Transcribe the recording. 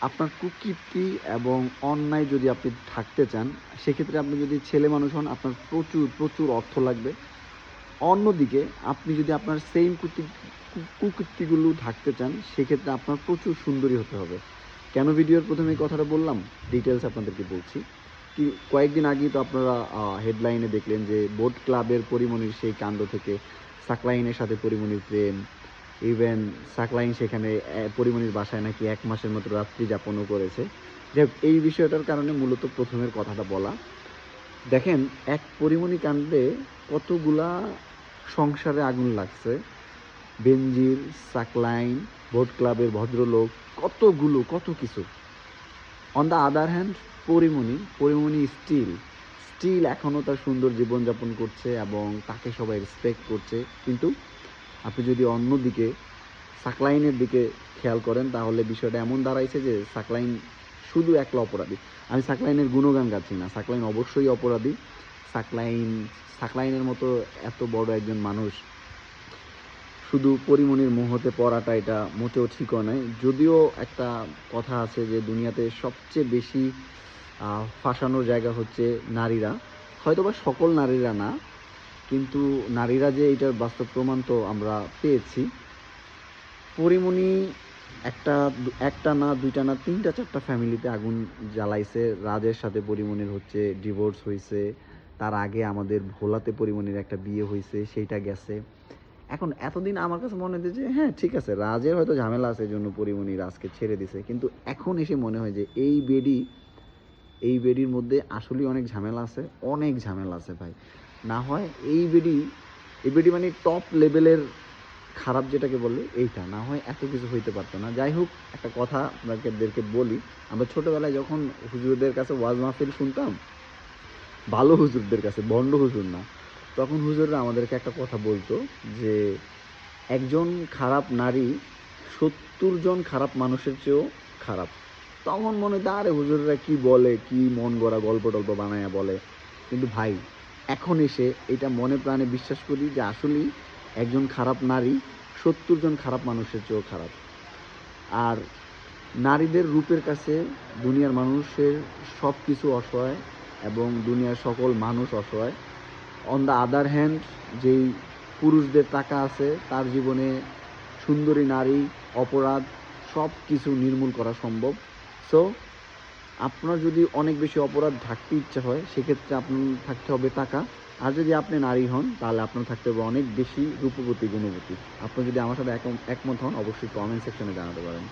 আপনার কুকীর্তি এবং অন্যায় যদি আপনি ঢাকতে চান, সেক্ষেত্রে আপনি যদি ছেলে মানুষ হন, আপনার প্রচুর অর্থ লাগবে। অন্যদিকে আপনি যদি আপনার সেইম কুকীর্তিগুলো ঢাকতে চান, সেক্ষেত্রে আপনার প্রচুর সুন্দরী হতে হবে। কেন ভিডিওর ১ম এই কথাটা বললাম? ডিটেইলস আপনাদেরকে বলছি। কয়েকদিন আগেই তো আপনারা হেডলাইনে দেখলেন যে বোট ক্লাবের পরীমনির সেই কাণ্ড থেকে সাকলাইনের সাথে পরীমনির প্রেম। ইভেন সাকলাইন সেখানে পরীমনির বাসায় নাকি ১ মাসের মতো রাত্রি যাপনও করেছে। যাই হোক, এই বিষয়টার কারণে মূলত ১ম এর কথাটা বলা। দেখেন, এক পরীমনি কাণ্ডে কতগুলা সংসারে আগুন লাগছে। বেনজির, সাকলাইন, বোট ক্লাবের ভদ্রলোক, কত কিছু। On the other hand Porimoni still এখনও তার সুন্দর জীবনযাপন করছে এবং তাকে সবাই রেসপেক্ট করছে। কিন্তু আপনি যদি অন্যদিকে সাকলাইনের দিকে খেয়াল করেন, তাহলে বিষয়টা এমন দাঁড়াইছে যে সাকলাইন শুধু একলা অপরাধী। আমি সাকলাইনের গুণগান গাচ্ছি না, সাকলাইন অবশ্যই অপরাধী। সাকলাইনের মতো এত বড় একজন মানুষ শুধু পরীমনির মোহতে পড়াটা এটা মোটেও ঠিকও নয়। যদিও একটা কথা আছে যে দুনিয়াতে সবচেয়ে বেশি ফাঁসানোর জায়গা হচ্ছে নারীরা। হয়তোবা সকল নারীরা না, কিন্তু নারীরা যে এটার বাস্তব প্রমাণ তো আমরা পেয়েছি। পরীমনি একটা না, দুইটা না, ৩টা ৪টা ফ্যামিলিতে আগুন জ্বালাইছে। রাজের সাথে পরীমনির হচ্ছে ডিভোর্স হইছে। তার আগে আমাদের ভোলাতে পরীমনির একটা বিয়ে হইছে, সেইটা গেছে। এখন এতদিন আমার কাছে মনে হতো যে হ্যাঁ, ঠিক আছে, রাজের হয়তো ঝামেলা আছে, এজন্য পরীমনি রাজকে ছেড়ে দিছে। কিন্তু এখন এসে মনে হয় যে এই বেডির মধ্যে আসলেই অনেক ঝামেলা আছে ভাই। না হয় এই বেডি মানে টপ লেভেলের খারাপ যেটাকে বলে এইটা, না হয় এত কিছু হইতে পারতো না। যাই হোক, একটা কথা আপনাদেরকে বলি, আমরা ছোটোবেলায় যখন হুজুরদের কাছে ওয়াজ মাহফিল শুনতাম, ভালো হুজুরদের কাছে, ভণ্ড হুজুর না, তখন হুজুররা আমাদেরকে একটা কথা বলতো যে একজন খারাপ নারী ৭০ জন খারাপ মানুষের চেয়েও খারাপ। তখন মনে হতো আরে হুজুররা কি বলে, কি মন গড়া গল্প টল্প বানায়া বলে। কিন্তু ভাই, এখন এসে এটা মনে প্রাণে বিশ্বাস করি যে আসলেই একজন খারাপ নারী ৭০ জন খারাপ মানুষের চেয়েও খারাপ। আর নারীদের রূপের কাছে দুনিয়ার মানুষের সব কিছু অসহায় এবং দুনিয়ার সকল মানুষ অসহায়। অন দ্য আদার হ্যান্ড, যেই পুরুষদের টাকা আছে তার জীবনে সুন্দরী নারী, অপরাধ সব কিছু নির্মূল করা সম্ভব। সো আপনার যদি অনেক বেশি অপরাধ ঢাকতে ইচ্ছা হয়, সেক্ষেত্রে আপনার থাকতে হবে টাকা। আর যদি আপনি নারী হন, তাহলে আপনার থাকতে হবে অনেক বেশি রূপবতী, গুণবতী। আপনি যদি আমার সাথে একমত হন, অবশ্যই কমেন্ট সেকশনে জানাতে পারেন।